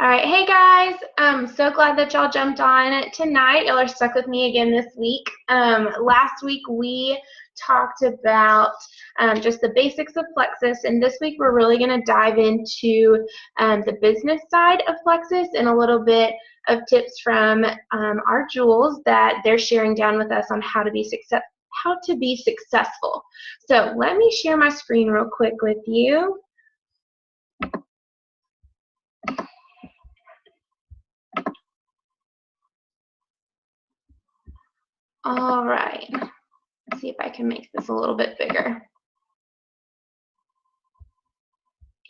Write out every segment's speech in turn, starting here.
All right, hey guys, I'm so glad that y'all jumped on tonight. Y'all are stuck with me again this week. Last week we talked about just the basics of Plexus, and this week we're really going to dive into the business side of Plexus and a little bit of tips from our Jules that they're sharing down with us on how to be successful. So let me share my screen real quick with you. All right, let's see if I can make this a little bit bigger.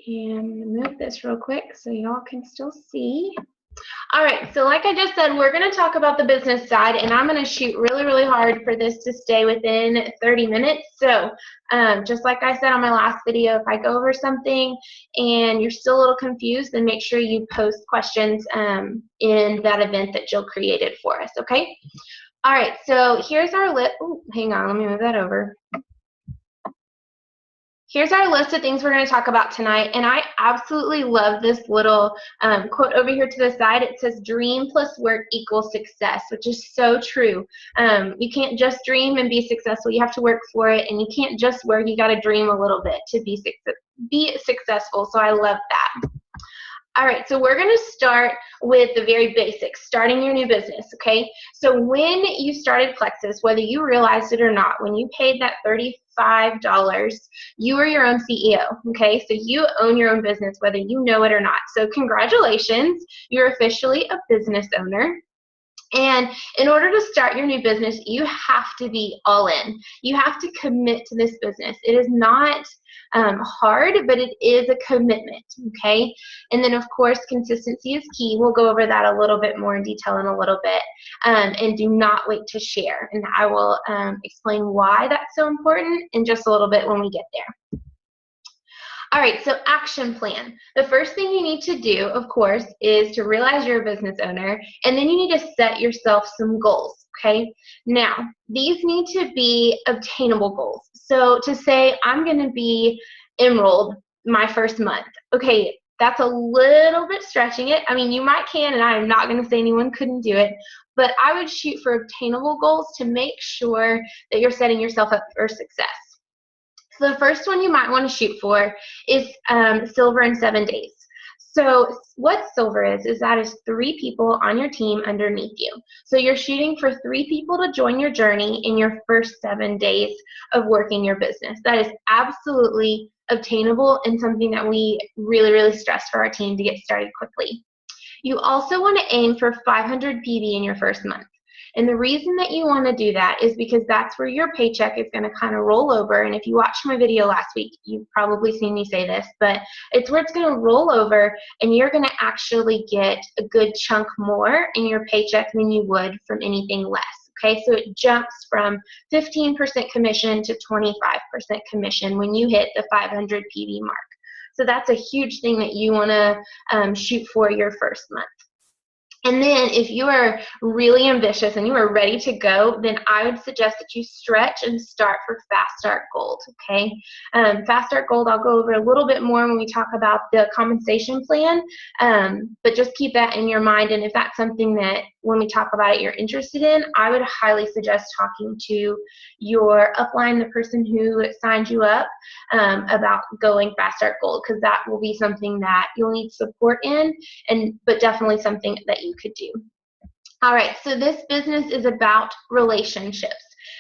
And move this real quick so y'all can still see. All right, so like I just said, we're going to talk about the business side, and I'm going to shoot really, really hard for this to stay within 30 minutes. So just like I said on my last video, if I go over something and you're still a little confused, then make sure you post questions in that event that Jill created for us, okay? All right, so here's our list. Oh, hang on, let me move that over. Here's our list of things we're going to talk about tonight, and I absolutely love this little quote over here to the side. It says, dream plus work equals success, which is so true. You can't just dream and be successful. You have to work for it, and you can't just work. You got to dream a little bit to be successful, so I love that. All right, so we're going to start with the very basics, starting your new business, okay? So when you started Plexus, whether you realized it or not, when you paid that $35, you were your own CEO, okay? So you own your own business, whether you know it or not. So congratulations, you're officially a business owner. And in order to start your new business, you have to be all in. You have to commit to this business. It is not hard, but it is a commitment, okay? And then, of course, consistency is key. We'll go over that a little bit more in detail in a little bit. And do not wait to share. And I will explain why that's so important in just a little bit when we get there. All right, so action plan. The first thing you need to do, of course, is to realize you're a business owner, and then you need to set yourself some goals, okay? Now, these need to be obtainable goals. So to say, I'm going to be enrolled my first month, okay, that's a little bit stretching it. I mean, you might can, and I am not going to say anyone couldn't do it, but I would shoot for obtainable goals to make sure that you're setting yourself up for success. So the first one you might want to shoot for is silver in 7 days. So what silver is that is 3 people on your team underneath you. So you're shooting for 3 people to join your journey in your first 7 days of working your business. That is absolutely obtainable and something that we really, really stress for our team to get started quickly. You also want to aim for 500 PV in your first month. And the reason that you want to do that is because that's where your paycheck is going to kind of roll over. And if you watched my video last week, you've probably seen me say this, but it's where it's going to roll over and you're going to actually get a good chunk more in your paycheck than you would from anything less. Okay, so it jumps from 15% commission to 25% commission when you hit the 500 PV mark. So that's a huge thing that you want to shoot for your first month. And then if you are really ambitious and you are ready to go, then I would suggest that you stretch and start for Fast Start Gold, okay? Fast Start Gold, I'll go over a little bit more when we talk about the compensation plan, but just keep that in your mind. And if that's something that when we talk about it you're interested in, I would highly suggest talking to your upline, the person who signed you up, about going Fast Start Gold, because that will be something that you'll need support in, but definitely something that you could do. All right, so this business is about relationships.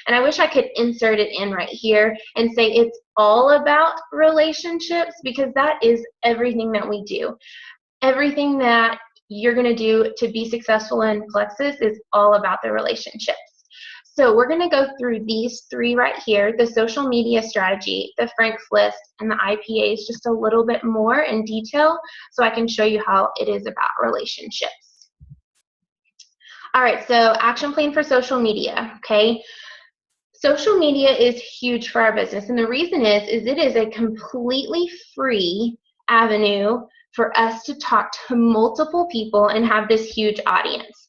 And I wish I could insert it in right here and say it's all about relationships, because that is everything that we do. Everything that you're going to do to be successful in Plexus is all about the relationships. So we're going to go through these 3 right here, the social media strategy, the Frank's list, and the IPAs just a little bit more in detail so I can show you how it is about relationships. All right, so action plan for social media, okay? Social media is huge for our business, and the reason is it is a completely free avenue for us to talk to multiple people and have this huge audience.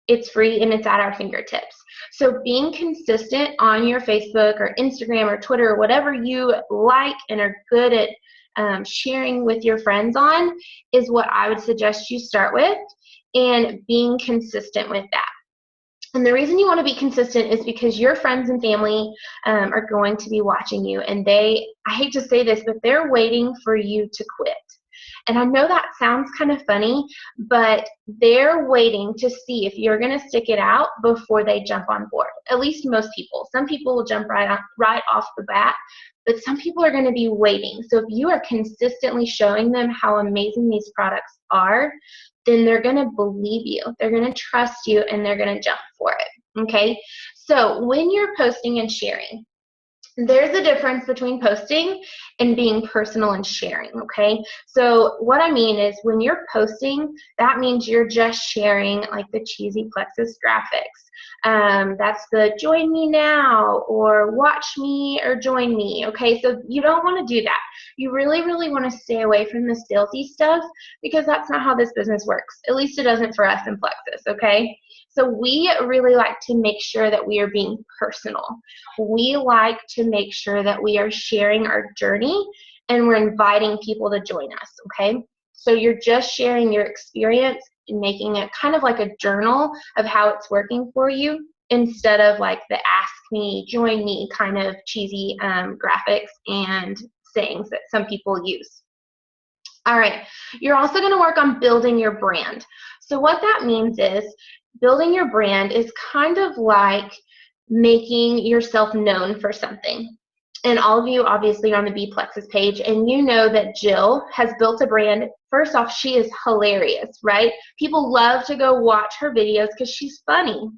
It's free and it's at our fingertips. So being consistent on your Facebook or Instagram or Twitter or whatever you like and are good at sharing with your friends on is what I would suggest you start with, and being consistent with that. And the reason you want to be consistent is because your friends and family are going to be watching you, and I hate to say this, but they're waiting for you to quit. And I know that sounds kind of funny, but they're waiting to see if you're going to stick it out before they jump on board. At least most people. Some people will jump right off the bat, but some people are going to be waiting. So if you are consistently showing them how amazing these products are, then they're going to believe you. They're going to trust you, and they're going to jump for it. Okay? So when you're posting and sharing, there's a difference between posting and being personal and sharing, okay? So what I mean is when you're posting, that means you're just sharing like the cheesy Plexus graphics. That's the join me now or watch me or join me, okay? So you don't want to do that. You really, really want to stay away from the salesy stuff because that's not how this business works. At least it doesn't for us in Plexus, okay? So we really like to make sure that we are being personal. We like to make sure that we are sharing our journey and we're inviting people to join us, okay? So you're just sharing your experience and making it kind of like a journal of how it's working for you instead of like the ask me, join me kind of cheesy graphics and sayings that some people use. All right, you're also going to work on building your brand. So what that means is building your brand is kind of like making yourself known for something. And all of you obviously are on the Be Plexus page, and you know that Jill has built a brand. First off, she is hilarious, right? People love to go watch her videos because she's funny.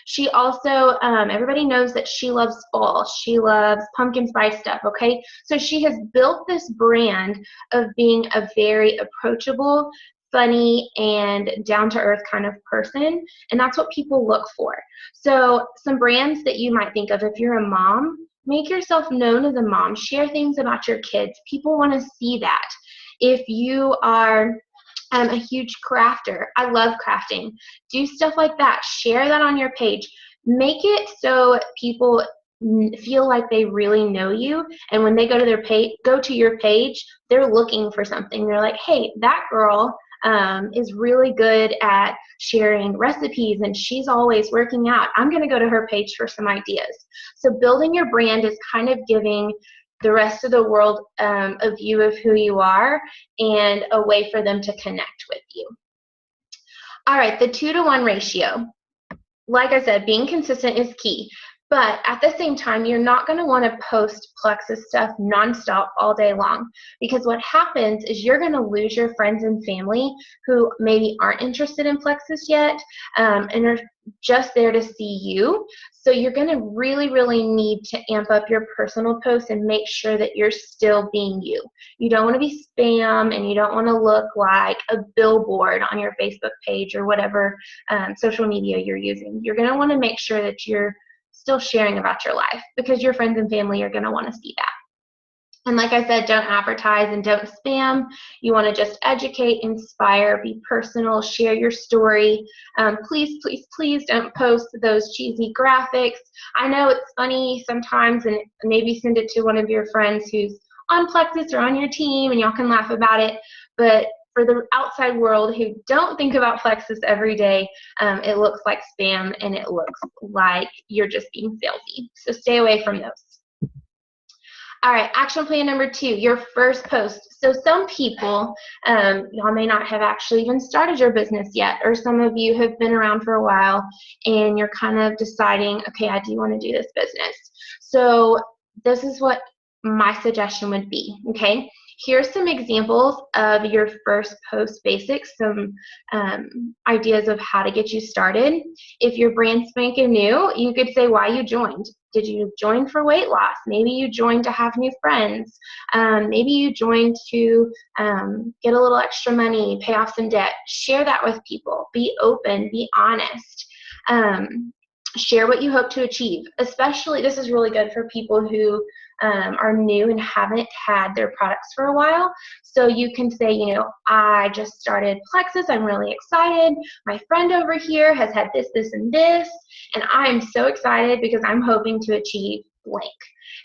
She also, everybody knows that she loves fall. She loves pumpkin spice stuff, okay? So she has built this brand of being a very approachable, funny, and down-to-earth kind of person, and that's what people look for. So some brands that you might think of if you're a mom, make yourself known as a mom. Share things about your kids. People want to see that. If you are a huge crafter, I love crafting, do stuff like that. Share that on your page. Make it so people feel like they really know you, and when they go to your page, they're looking for something. They're like, hey, that girl is really good at sharing recipes and she's always working out. I'm going to go to her page for some ideas. So building your brand is kind of giving the rest of the world a view of who you are and a way for them to connect with you. All right, the 2-to-1 ratio. Like I said, being consistent is key. But at the same time, you're not going to want to post Plexus stuff nonstop all day long, because what happens is you're going to lose your friends and family who maybe aren't interested in Plexus yet and are just there to see you. So you're going to really, really need to amp up your personal posts and make sure that you're still being you. You don't want to be spam, and you don't want to look like a billboard on your Facebook page or whatever social media you're using. You're going to want to make sure that you're still sharing about your life, because your friends and family are going to want to see that. And like I said, don't advertise and don't spam. You want to just educate, inspire, be personal, share your story. Please, please, please don't post those cheesy graphics. I know it's funny sometimes, and maybe send it to one of your friends who's on Plexus or on your team, and y'all can laugh about it. But for the outside world who don't think about Plexus every day, it looks like spam, and it looks like you're just being salesy. So stay away from those. All right, action plan number 2, your first post. So some people, y'all may not have actually even started your business yet, or some of you have been around for a while and you're kind of deciding, okay, I do want to do this business. So this is what my suggestion would be, okay? Here's some examples of your first post basics, some ideas of how to get you started. If you're brand spanking new, you could say why you joined. Did you join for weight loss? Maybe you joined to have new friends. Maybe you joined to get a little extra money, pay off some debt. Share that with people. Be open, be honest. Share what you hope to achieve. Especially, this is really good for people who are new and haven't had their products for a while. So you can say, you know, I just started Plexus. I'm really excited. My friend over here has had this, this, and this, and I'm so excited because I'm hoping to achieve blank.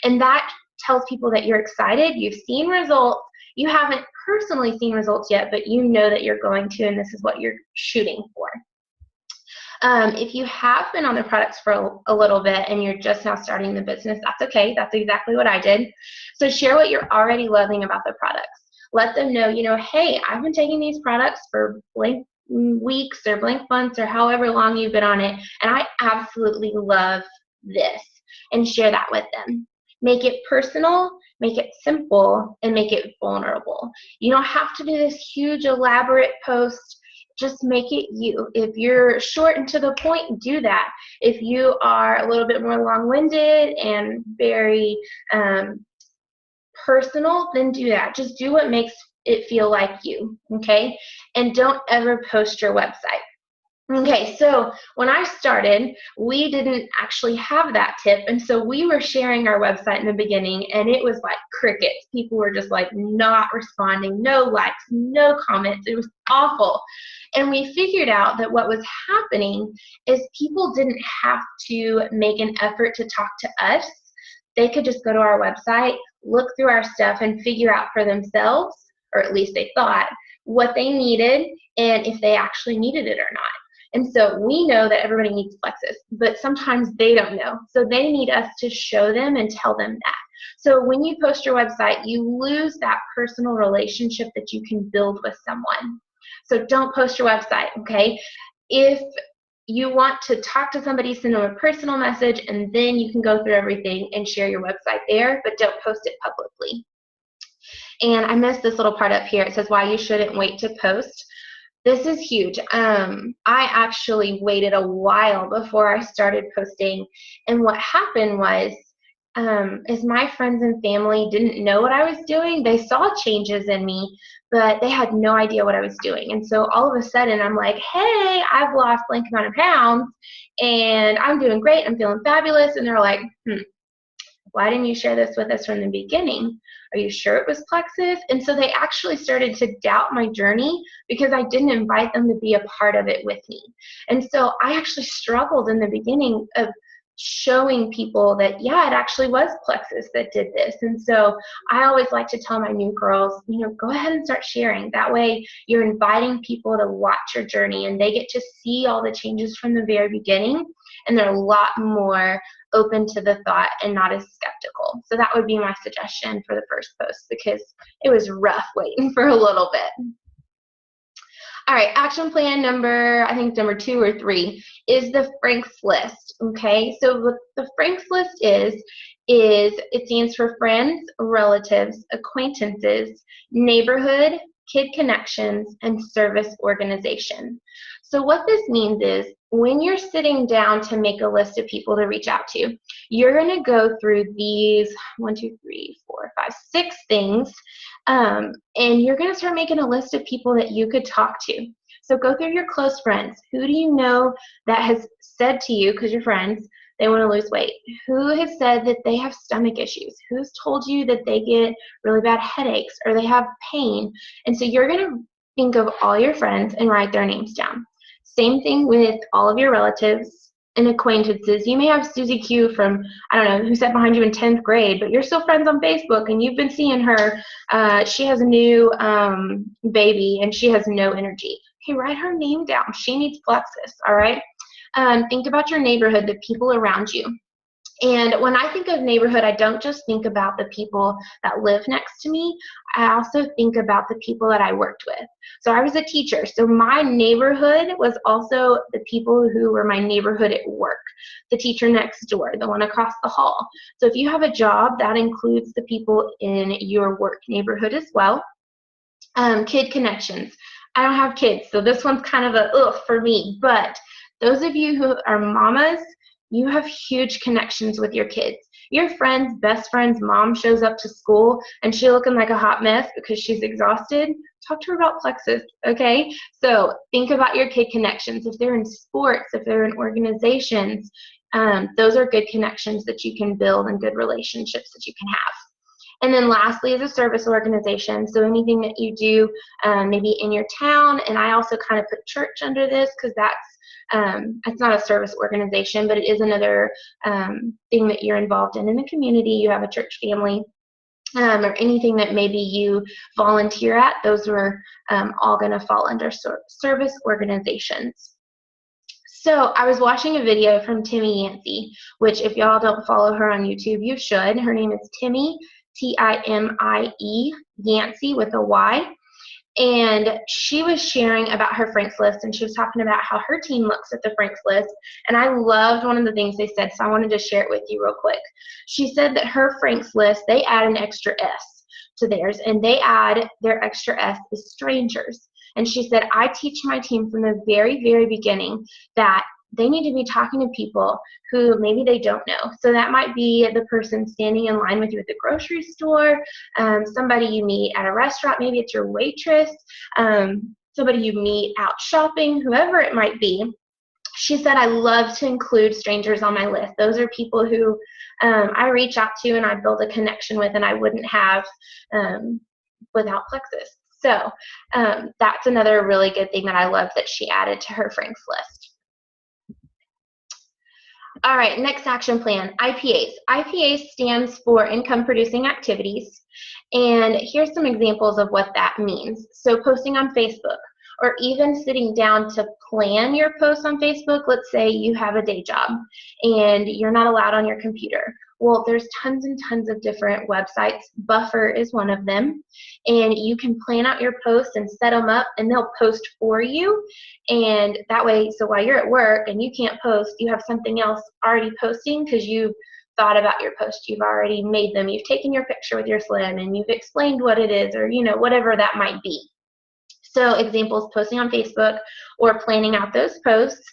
And that tells people that you're excited, you've seen results, You haven't personally seen results yet, but you know that you're going to, and this is what you're shooting for. If you have been on the products for a little bit and you're just now starting the business, that's okay. That's exactly what I did. So share what you're already loving about the products. Let them know, hey, I've been taking these products for blank weeks or blank months or however long you've been on it, and I absolutely love this. And share that with them. Make it personal, make it simple, and make it vulnerable. You don't have to do this huge, elaborate post. Just make it you. If you're short and to the point, do that. If you are a little bit more long-winded and very personal, then do that. Just do what makes it feel like you, okay? And don't ever post your website. Okay, so when I started, we didn't actually have that tip, and so we were sharing our website in the beginning, and it was like crickets. People were just like not responding, no likes, no comments. It was awful. And we figured out that what was happening is people didn't have to make an effort to talk to us. They could just go to our website, look through our stuff, and figure out for themselves, or at least they thought, what they needed and if they actually needed it or not. And so we know that everybody needs Plexus, but sometimes they don't know. So they need us to show them and tell them that. So when you post your website, you lose that personal relationship that you can build with someone. So don't post your website, okay? If you want to talk to somebody, send them a personal message, and then you can go through everything and share your website there, but don't post it publicly. And I missed this little part up here. It says why you shouldn't wait to post. This is huge. I actually waited a while before I started posting, and what happened was is my friends and family didn't know what I was doing. They saw changes in me, but they had no idea what I was doing. And so all of a sudden I'm like, hey, I've lost blank amount of pounds, and I'm doing great. I'm feeling fabulous. And they're like, why didn't you share this with us from the beginning? Are you sure it was Plexus? And so they actually started to doubt my journey because I didn't invite them to be a part of it with me. And so I actually struggled in the beginning of showing people that, yeah, it actually was Plexus that did this. And so I always like to tell my new girls, go ahead and start sharing. That way you're inviting people to watch your journey, and they get to see all the changes from the very beginning, and they're a lot more open to the thought and not as skeptical. So that would be my suggestion for the first post, because it was rough waiting for a little bit. All right, action plan number 2 or 3 is the Frank's List, okay? So what the Frank's List is it stands for friends, relatives, acquaintances, neighborhood, kid connections, and service organization. So what this means is when you're sitting down to make a list of people to reach out to, you're going to go through these 6 things, and you're going to start making a list of people that you could talk to. So go through your close friends. Who do you know that has said to you, because you're friends, they want to lose weight? Who has said that they have stomach issues? Who's told you that they get really bad headaches or they have pain? And so you're going to think of all your friends and write their names down. Same thing with all of your relatives and acquaintances. You may have Susie Q from, I don't know, who sat behind you in 10th grade, but you're still friends on Facebook and you've been seeing her. She has a new baby and she has no energy. Okay, write her name down. She needs Plexus, all right? Think about your neighborhood, the people around you. And when I think of neighborhood, I don't just think about the people that live next to me. I also think about the people that I worked with. So I was a teacher. So my neighborhood was also the people who were my neighborhood at work, the teacher next door, the one across the hall. So if you have a job, that includes the people in your work neighborhood as well. Kid connections. I don't have kids, so this one's kind of a ugh for me. But those of you who are mamas, you have huge connections with your kids. Your friend's best friend's mom shows up to school and she's looking like a hot mess because she's exhausted. Talk to her about Plexus, okay? So think about your kid connections. If they're in sports, if they're in organizations, those are good connections that you can build and good relationships that you can have. And then lastly is a service organization. So anything that you do maybe in your town, and I also kind of put church under this because it's not a service organization, but it is another thing that you're involved in the community. You have a church family. or anything that maybe you volunteer at, those were all going to fall under service organizations. So I was watching a video from Timmy Yancey, which if y'all don't follow her on YouTube, you should. Her name is Timmy, Timie, Yancey with a Y. And she was sharing about her Franks list, and she was talking about how her team looks at the Franks list. And I loved one of the things they said, so I wanted to share it with you real quick. She said that her Franks list, they add an extra S to theirs, and they add their extra S is strangers. And she said, I teach my team from the very, very beginning that they need to be talking to people who maybe they don't know. So that might be the person standing in line with you at the grocery store, somebody you meet at a restaurant, maybe it's your waitress, somebody you meet out shopping, whoever it might be. She said, I love to include strangers on my list. Those are people who I reach out to and I build a connection with and I wouldn't have without Plexus. So that's another really good thing that I love that she added to her Franks list. All right, next action plan, IPAs. IPA stands for income producing activities. And here's some examples of what that means. So posting on Facebook, or even sitting down to plan your posts on Facebook. Let's say you have a day job and you're not allowed on your computer. Well, there's tons and tons of different websites. Buffer is one of them. And you can plan out your posts and set them up, and they'll post for you. And that way, so while you're at work and you can't post, you have something else already posting because you've thought about your post. You've already made them. You've taken your picture with your Slim and you've explained what it is, or whatever that might be. So examples, posting on Facebook or planning out those posts.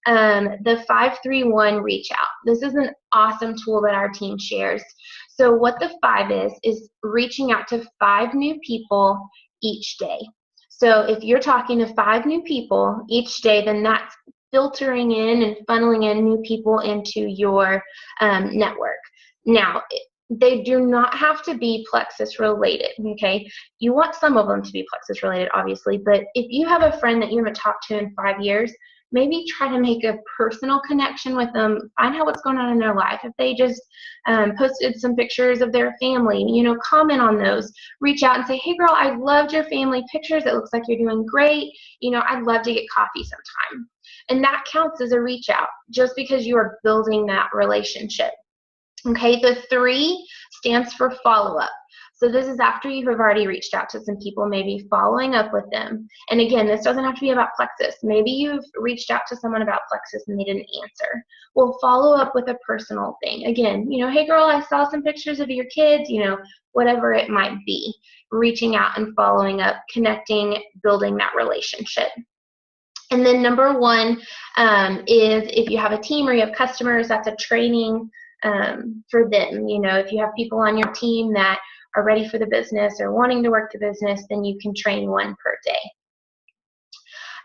The 531 reach out. This is an awesome tool that our team shares. So what the 5 is reaching out to 5 new people each day. So if you're talking to 5 new people each day, then that's filtering in and funneling in new people into your network. Now, they do not have to be Plexus related, okay? You want some of them to be Plexus related, obviously, but if you have a friend that you haven't talked to in 5 years, maybe try to make a personal connection with them, find out what's going on in their life. If they just posted some pictures of their family, comment on those. Reach out and say, hey girl, I loved your family pictures. It looks like you're doing great. I'd love to get coffee sometime. And that counts as a reach out just because you are building that relationship. Okay, the 3 stands for follow-up. So this is after you have already reached out to some people, maybe following up with them. And again, this doesn't have to be about Plexus. Maybe you've reached out to someone about Plexus and they didn't answer. Well, follow up with a personal thing. Again, hey girl, I saw some pictures of your kids, whatever it might be. Reaching out and following up, connecting, building that relationship. And then number 1 is if you have a team or you have customers, that's a training for them. If you have people on your team that are ready for the business or wanting to work the business, then you can train 1 per day.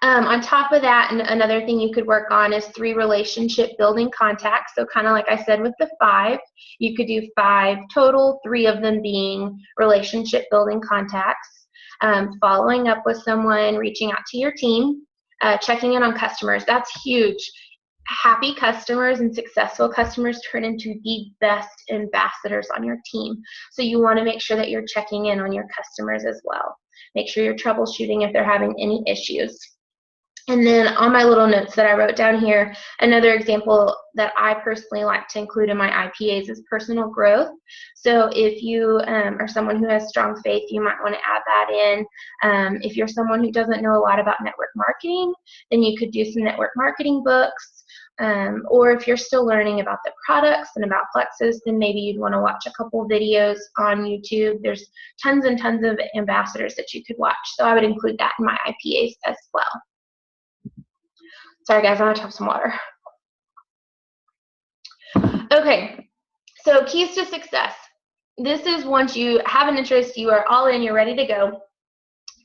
On top of that, another thing you could work on is 3 relationship building contacts. So kind of like I said with the 5, you could do 5 total, 3 of them being relationship building contacts. Following up with someone, reaching out to your team, checking in on customers. That's huge. Happy customers and successful customers turn into the best ambassadors on your team. So you want to make sure that you're checking in on your customers as well. Make sure you're troubleshooting if they're having any issues. And then on my little notes that I wrote down here, another example that I personally like to include in my IPAs is personal growth. So if you are someone who has strong faith, you might want to add that in. If you're someone who doesn't know a lot about network marketing, then you could do some network marketing books. Or if you're still learning about the products and about Plexus, then maybe you'd want to watch a couple videos on YouTube. There's tons and tons of ambassadors that you could watch. So I would include that in my IPAs as well. Sorry guys, I'm gonna have some water. Okay, so keys to success. This is once you have an interest, you are all in, you're ready to go.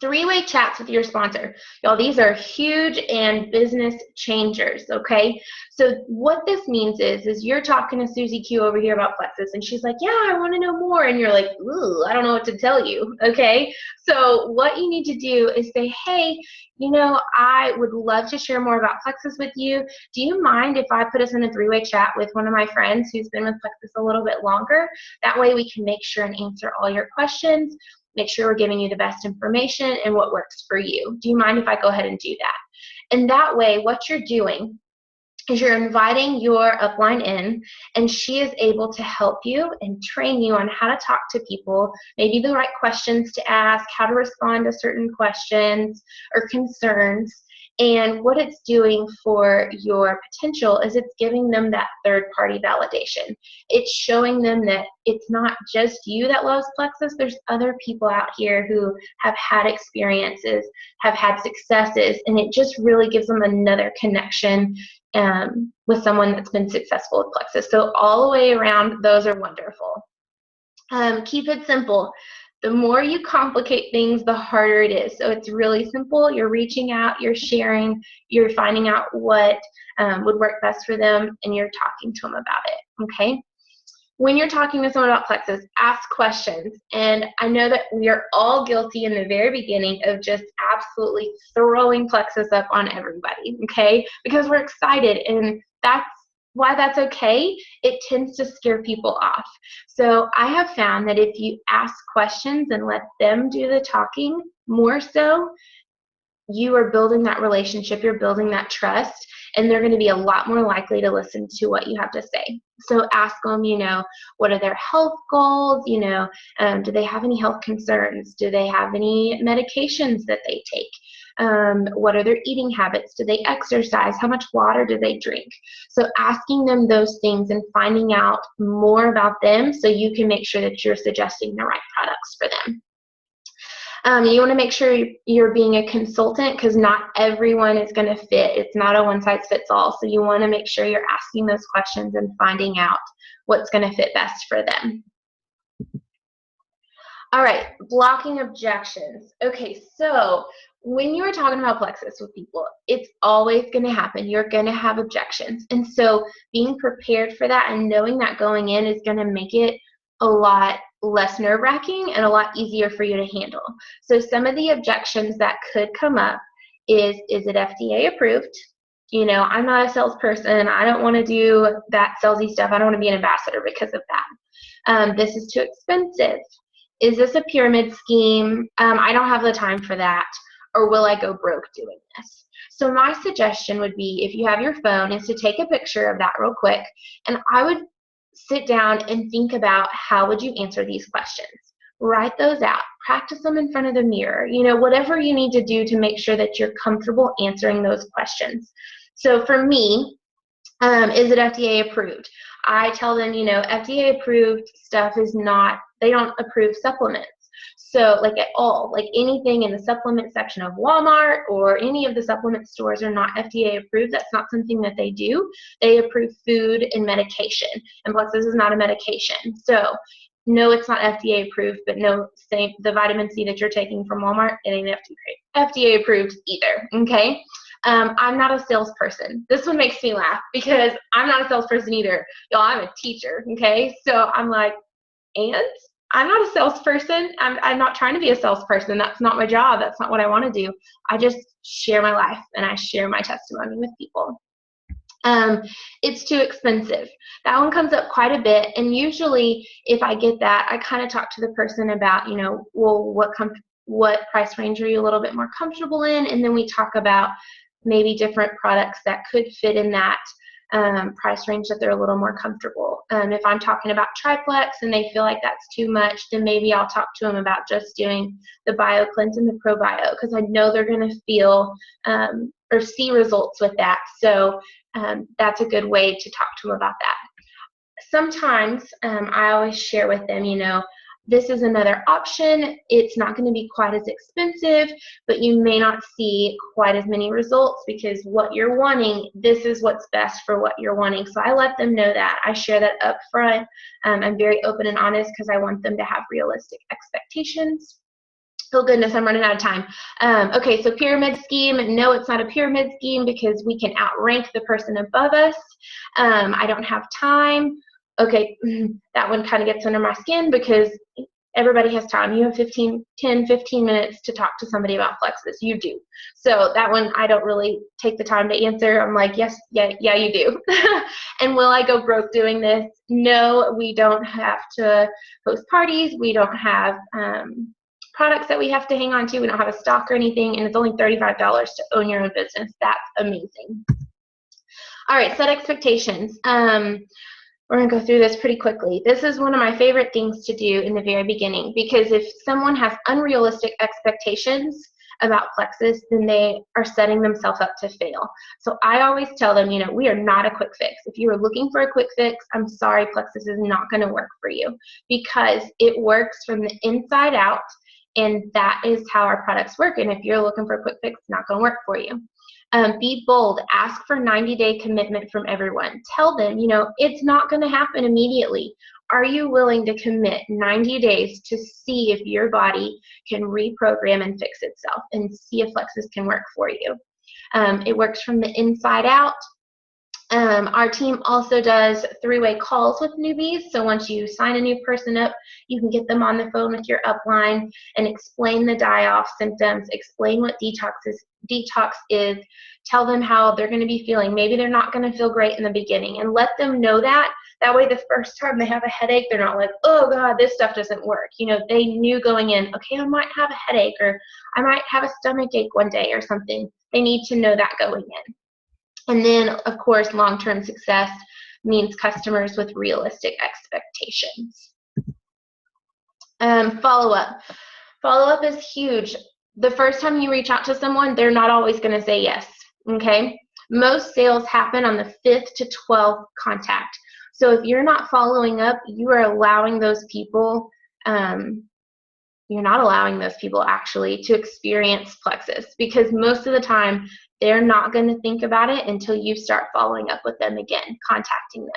Three-way chats with your sponsor. Y'all, these are huge and business changers, okay? So what this means is you're talking to Susie Q over here about Plexus, and she's like, yeah, I want to know more. And you're like, ooh, I don't know what to tell you, okay? So what you need to do is say, hey, you know, I would love to share more about Plexus with you. Do you mind if I put us in a three-way chat with one of my friends who's been with Plexus a little bit longer? That way we can make sure and answer all your questions, make sure we're giving you the best information and what works for you. Do you mind if I go ahead and do that? And that way, what you're doing is you're inviting your upline in, and she is able to help you and train you on how to talk to people, maybe the right questions to ask, how to respond to certain questions or concerns. And what it's doing for your potential is it's giving them that third-party validation. It's showing them that it's not just you that loves Plexus. There's other people out here who have had experiences, have had successes, and it just really gives them another connection with someone that's been successful with Plexus. So all the way around, those are wonderful. Keep it simple. The more you complicate things, the harder it is. So it's really simple. You're reaching out, you're sharing, you're finding out what would work best for them, and you're talking to them about it, okay? When you're talking to someone about Plexus, ask questions. And I know that we are all guilty in the very beginning of just absolutely throwing Plexus up on everybody, okay? Because we're excited, and that's why that's okay. It tends to scare people off. So I have found that if you ask questions and let them do the talking more so, you are building that relationship, you're building that trust, and they're going to be a lot more likely to listen to what you have to say. So ask them, you know, what are their health goals? You know, do they have any health concerns? Do they have any medications that they take? What are their eating habits? Do they exercise? How much water do they drink? So asking them those things and finding out more about them so you can make sure that you're suggesting the right products for them. You want to make sure you're being a consultant, because not everyone is going to fit. It's not a one-size-fits-all. So you want to make sure you're asking those questions and finding out what's going to fit best for them. All right, blocking objections. Okay, so when you're talking about Plexus with people, it's always going to happen. You're going to have objections. And so being prepared for that and knowing that going in is going to make it a lot less nerve-wracking and a lot easier for you to handle. So some of the objections that could come up is it FDA approved? You know, I'm not a salesperson. I don't want to do that salesy stuff. I don't want to be an ambassador because of that. This is too expensive. Is this a pyramid scheme? I don't have the time for that. Or will I go broke doing this? So my suggestion would be, if you have your phone, is to take a picture of that real quick, and I would sit down and think about how would you answer these questions. Write those out. Practice them in front of the mirror. You know, whatever you need to do to make sure that you're comfortable answering those questions. So for me, is it FDA approved? I tell them, you know, FDA approved stuff is not, they don't approve supplements. So like at all, like anything in the supplement section of Walmart or any of the supplement stores are not FDA approved. That's not something that they do. They approve food and medication, and Plexus is not a medication. So no, it's not FDA approved, but no, same, the vitamin C that you're taking from Walmart, it ain't FDA approved either, okay? I'm not a salesperson. This one makes me laugh because I'm not a salesperson either. Y'all, I'm a teacher, okay? So I'm like, and I'm not a salesperson. I'm not trying to be a salesperson. That's not my job. That's not what I want to do. I just share my life and I share my testimony with people. It's too expensive. That one comes up quite a bit, and usually if I get that, I kind of talk to the person about, you know, well, what price range are you a little bit more comfortable in, and then we talk about maybe different products that could fit in that price range that they're a little more comfortable. If I'm talking about triplex and they feel like that's too much, then maybe I'll talk to them about just doing the BioCleanse and the ProBio, because I know they're going to feel or see results with that. So that's a good way to talk to them about that. Sometimes I always share with them, you know, this is another option. It's not going to be quite as expensive, but you may not see quite as many results because what you're wanting, this is what's best for what you're wanting. So I let them know that. I share that up front. I'm very open and honest because I want them to have realistic expectations. Oh goodness, I'm running out of time. Okay, so pyramid scheme. No, it's not a pyramid scheme because we can outrank the person above us. I don't have time. Okay, that one kind of gets under my skin because everybody has time. You have 10, 15 minutes to talk to somebody about Plexus. You do. So that one I don't really take the time to answer. I'm like, yes, yeah, you do. And will I go broke doing this? No, we don't have to host parties. We don't have products that we have to hang on to. We don't have a stock or anything, and it's only $35 to own your own business. That's amazing. All right, set expectations. We're going to go through this pretty quickly. This is one of my favorite things to do in the very beginning, because if someone has unrealistic expectations about Plexus, then they are setting themselves up to fail. So I always tell them, we are not a quick fix. If you are looking for a quick fix, I'm sorry, Plexus is not going to work for you, because it works from the inside out, and that is how our products work. And if you're looking for a quick fix, it's not going to work for you. Be bold. Ask for 90-day commitment from everyone. Tell them, it's not going to happen immediately. Are you willing to commit 90 days to see if your body can reprogram and fix itself, and see if Plexus can work for you? It works from the inside out. Our team also does 3-way calls with newbies. So once you sign a new person up, you can get them on the phone with your upline and explain the die-off symptoms, explain what detox is, tell them how they're going to be feeling. Maybe they're not going to feel great in the beginning, and let them know that. That way the first time they have a headache, they're not like, oh God, this stuff doesn't work. They knew going in, okay, I might have a headache, or I might have a stomach ache one day or something. They need to know that going in. And then, of course, long-term success means customers with realistic expectations. Follow-up. Follow-up is huge. The first time you reach out to someone, they're not always going to say yes, okay? Most sales happen on the 5th to 12th contact. So if you're not following up, you are allowing those people, you're not allowing those people actually to experience Plexus, because most of the time they're not going to think about it until you start following up with them again, contacting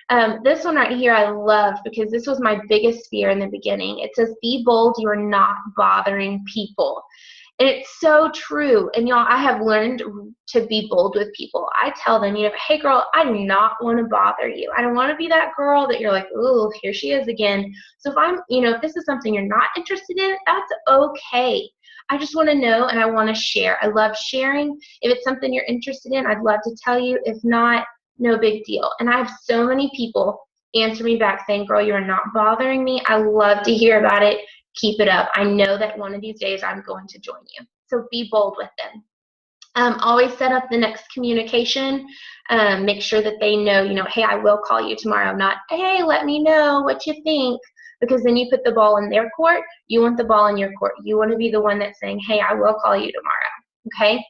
them. This one right here I love, because this was my biggest fear in the beginning. It says, be bold, you are not bothering people. And it's so true. And y'all, I have learned to be bold with people. I tell them, hey girl, I do not want to bother you. I don't want to be that girl that you're like, oh, here she is again. So if this is something you're not interested in, that's okay. I just want to know, and I want to share. I love sharing. If it's something you're interested in, I'd love to tell you. If not, no big deal. And I have so many people answer me back saying, girl, you are not bothering me. I love to hear about it. Keep it up. I know that one of these days I'm going to join you. So be bold with them. Always set up the next communication. Make sure that they know, hey, I will call you tomorrow. Not, hey, let me know what you think. Because then you put the ball in their court. You want the ball in your court. You want to be the one that's saying, hey, I will call you tomorrow. Okay?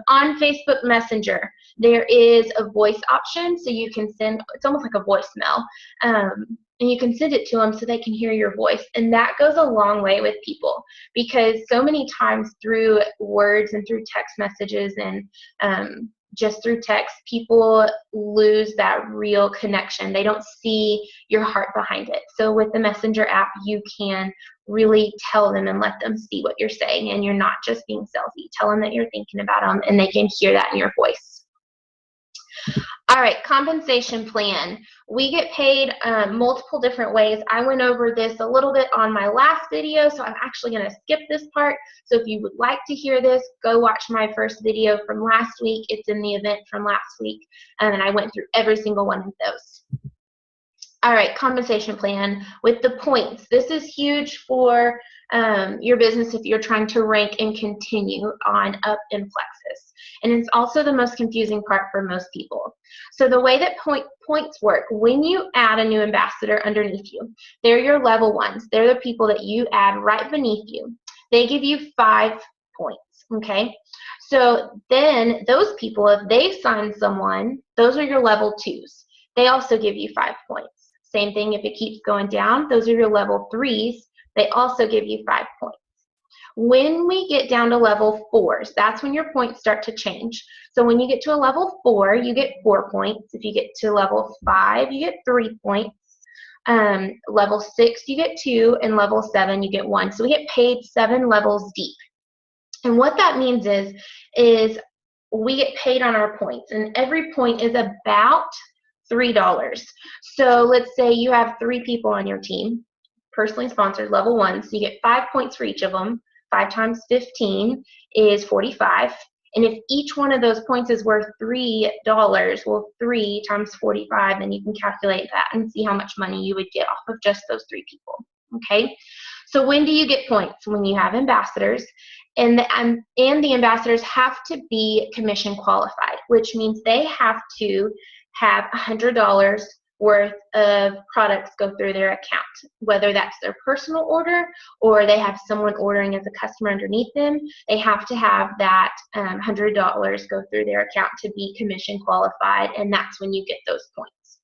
On Facebook Messenger, there is a voice option, so you can send, it's almost like a voicemail, and you can send it to them so they can hear your voice. And that goes a long way with people, because so many times through words and through text messages and just through text, people lose that real connection. They don't see your heart behind it. So with the Messenger app, you can really tell them and let them see what you're saying, and you're not just being salesy. Tell them that you're thinking about them, and they can hear that in your voice. All right, compensation plan. We get paid multiple different ways. I went over this a little bit on my last video, so I'm actually going to skip this part. So if you would like to hear this, go watch my first video from last week. It's in the event from last week, and I went through every single one of those. All right, compensation plan with the points. This is huge for your business if you're trying to rank and continue on up in Plexus. And it's also the most confusing part for most people. So the way that points work, when you add a new ambassador underneath you, they're your level ones. They're the people that you add right beneath you. They give you 5 points, okay? So then those people, if they sign someone, those are your level 2s. They also give you 5 points. Same thing if it keeps going down, those are your level 3s. They also give you 5 points. When we get down to level 4s, that's when your points start to change. So when you get to a level 4, you get 4 points. If you get to level 5, you get 3 points. Level 6, you get 2, and level 7, you get 1. So we get paid 7 levels deep. And what that means is we get paid on our points, and every point is about $3. So let's say you have 3 people on your team, personally sponsored, level 1, so you get 5 points for each of them. 5 times 15 is 45. And if each one of those points is worth $3, well, 3 times 45, then you can calculate that and see how much money you would get off of just those 3 people. Okay? So when do you get points? When you have ambassadors, and the ambassadors have to be commission qualified, which means they have to have $100 worth of products go through their account, whether that's their personal order or they have someone ordering as a customer underneath them. They have to have that $100 go through their account to be commission qualified, and that's when you get those points.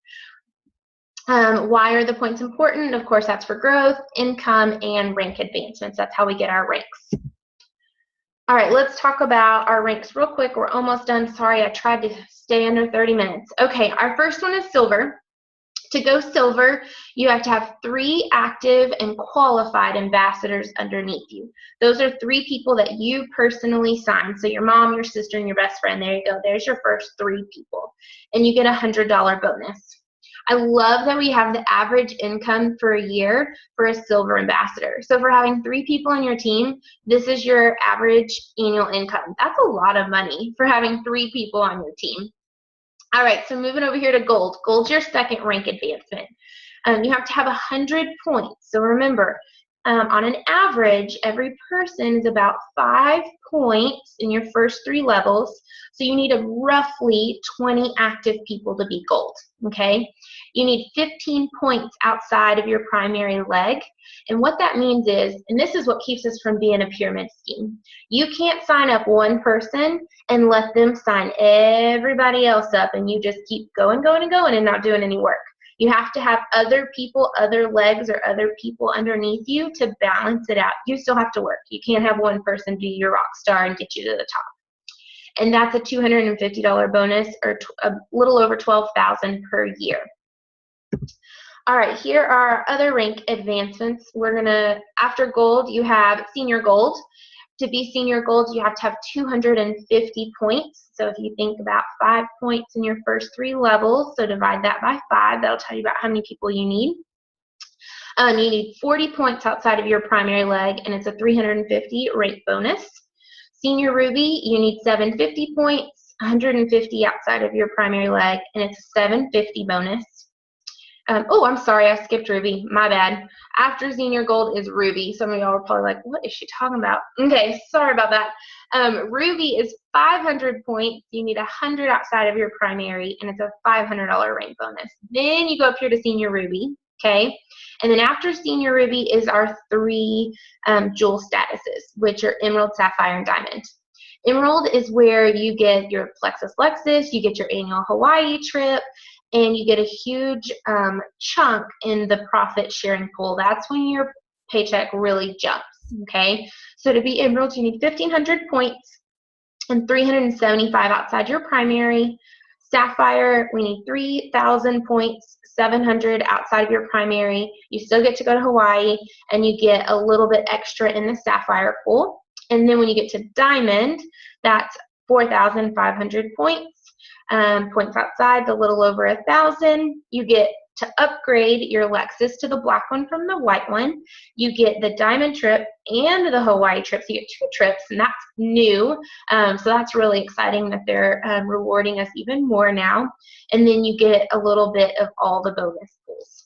Why are the points important? Of course, that's for growth, income, and rank advancements. That's how we get our ranks. All right, let's talk about our ranks real quick. We're almost done. Sorry, I tried to stay under 30 minutes. Okay, our first one is silver. To go silver, you have to have 3 active and qualified ambassadors underneath you. Those are 3 people that you personally sign. So your mom, your sister, and your best friend. There you go. There's your first 3 people. And you get a $100 bonus. I love that we have the average income for a year for a silver ambassador. So for having 3 people on your team, this is your average annual income. That's a lot of money for having 3 people on your team. All right, so moving over here to gold. Gold's your second rank advancement. You have to have 100 points. So remember, on an average, every person is about 5 points in your first 3 levels. So you need roughly 20 active people to be gold, okay? You need 15 points outside of your primary leg. And what that means is, and this is what keeps us from being a pyramid scheme, you can't sign up one person and let them sign everybody else up and you just keep going and not doing any work. You have to have other people, other legs, or other people underneath you to balance it out. You still have to work. You can't have one person be your rock star and get you to the top. And that's a $250 bonus, or a little over $12,000 per year. All right, here are our other rank advancements. After gold, you have senior gold. To be senior gold, you have to have 250 points. So if you think about 5 points in your first 3 levels, so divide that by 5, that'll tell you about how many people you need. You need 40 points outside of your primary leg, and it's a 350 rank bonus. Senior ruby, you need 750 points, 150 outside of your primary leg, and it's a 750 bonus. Oh, I'm sorry, I skipped ruby. My bad. After senior gold is ruby. Some of y'all are probably like, what is she talking about? Okay, sorry about that. Ruby is 500 points. You need 100 outside of your primary, and it's a $500 rank bonus. Then you go up here to senior ruby, okay? And then after senior ruby is our 3 jewel statuses, which are emerald, sapphire, and diamond. Emerald is where you get your Plexus Lexus, you get your annual Hawaii trip, and you get a huge chunk in the profit sharing pool. That's when your paycheck really jumps, okay? So to be emerald, you need 1,500 points and 375 outside your primary. Sapphire, we need 3,000 points, 700 outside of your primary. You still get to go to Hawaii, and you get a little bit extra in the sapphire pool. And then when you get to diamond, that's 4,500 points. Points outside, a little over 1,000. You get to upgrade your Lexus to the black one from the white one. You get the diamond trip and the Hawaii trip. So you get 2 trips, and that's new. So that's really exciting that they're rewarding us even more now. And then you get a little bit of all the bonus pools.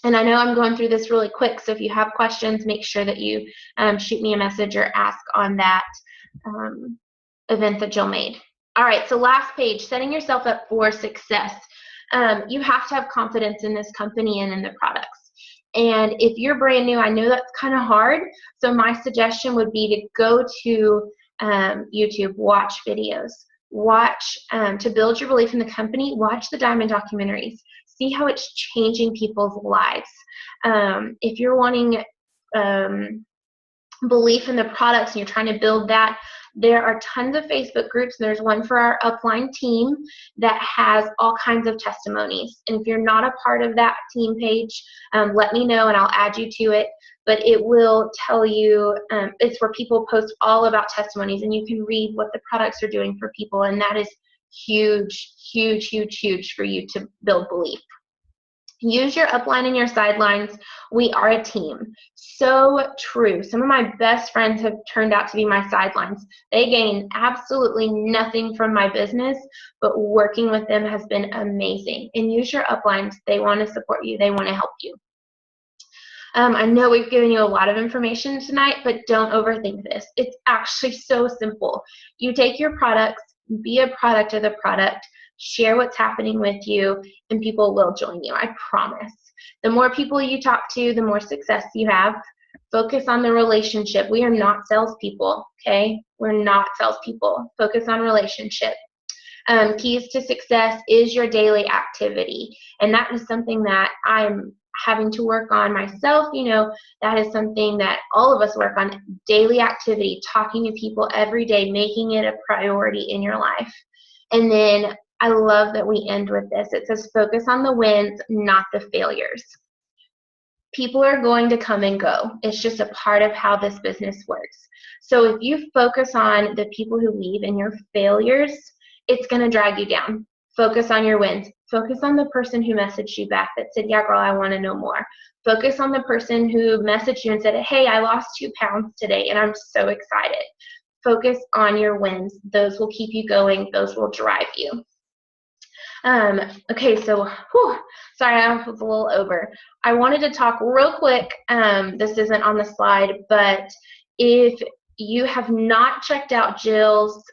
And I know I'm going through this really quick, so if you have questions, make sure that you shoot me a message or ask on that event that Jill made. All right, so last page, setting yourself up for success. You have to have confidence in this company and in the products. And if you're brand new, I know that's kind of hard. So my suggestion would be to go to YouTube, watch videos, to build your belief in the company, watch the Diamond documentaries, see how it's changing people's lives. If you're wanting belief in the products and you're trying to build that, There are tons of Facebook groups. There's one for our upline team that has all kinds of testimonies. And if you're not a part of that team page, let me know and I'll add you to it. But it will tell you, it's where people post all about testimonies, and you can read what the products are doing for people, and that is huge, huge, huge, huge for you to build belief. Use your upline and your sidelines. We are a team. So true. Some of my best friends have turned out to be my sidelines. They gain absolutely nothing from my business, but working with them has been amazing. And use your uplines. They want to support you. They want to help you. I know we've given you a lot of information tonight, but don't overthink this. It's actually so simple. You take your products, be a product of the product, share what's happening with you, and people will join you, I promise. The more people you talk to, the more success you have. Focus on the relationship. We are not salespeople, okay? We're not salespeople. Focus on relationship. Keys to success is your daily activity, and that is something that I'm having to work on myself. You know, that is something that all of us work on. Daily activity, talking to people every day, making it a priority in your life. And then I love that we end with this. It says focus on the wins, not the failures. People are going to come and go. It's just a part of how this business works. So if you focus on the people who leave and your failures, it's going to drag you down. Focus on your wins. Focus on the person who messaged you back that said, yeah, girl, I want to know more. Focus on the person who messaged you and said, hey, I lost 2 pounds today and I'm so excited. Focus on your wins. Those will keep you going. Those will drive you. Okay, so sorry, I was a little over. I wanted to talk real quick. This isn't on the slide, but if you have not checked out Jill's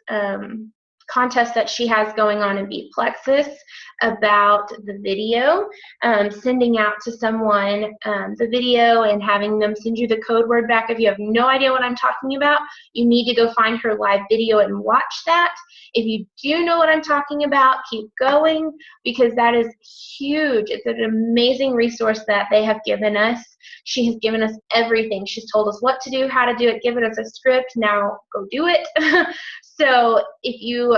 contest that she has going on in Beat Plexus about the video, sending out to someone the video and having them send you the code word back. If you have no idea what I'm talking about, you need to go find her live video and watch that. If you do know what I'm talking about, keep going, because that is huge. It's an amazing resource that they have given us. She has given us everything. She's told us what to do, how to do it, given us a script. Now go do it. So if you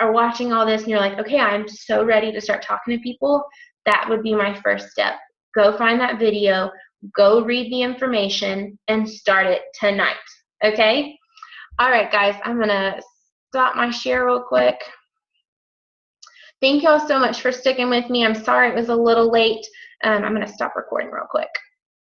are watching all this and you're like, okay, I'm so ready to start talking to people, that would be my first step. Go find that video, go read the information, and start it tonight, okay? All right, guys, I'm going to stop my share real quick. Thank you all so much for sticking with me. I'm sorry it was a little late. I'm going to stop recording real quick.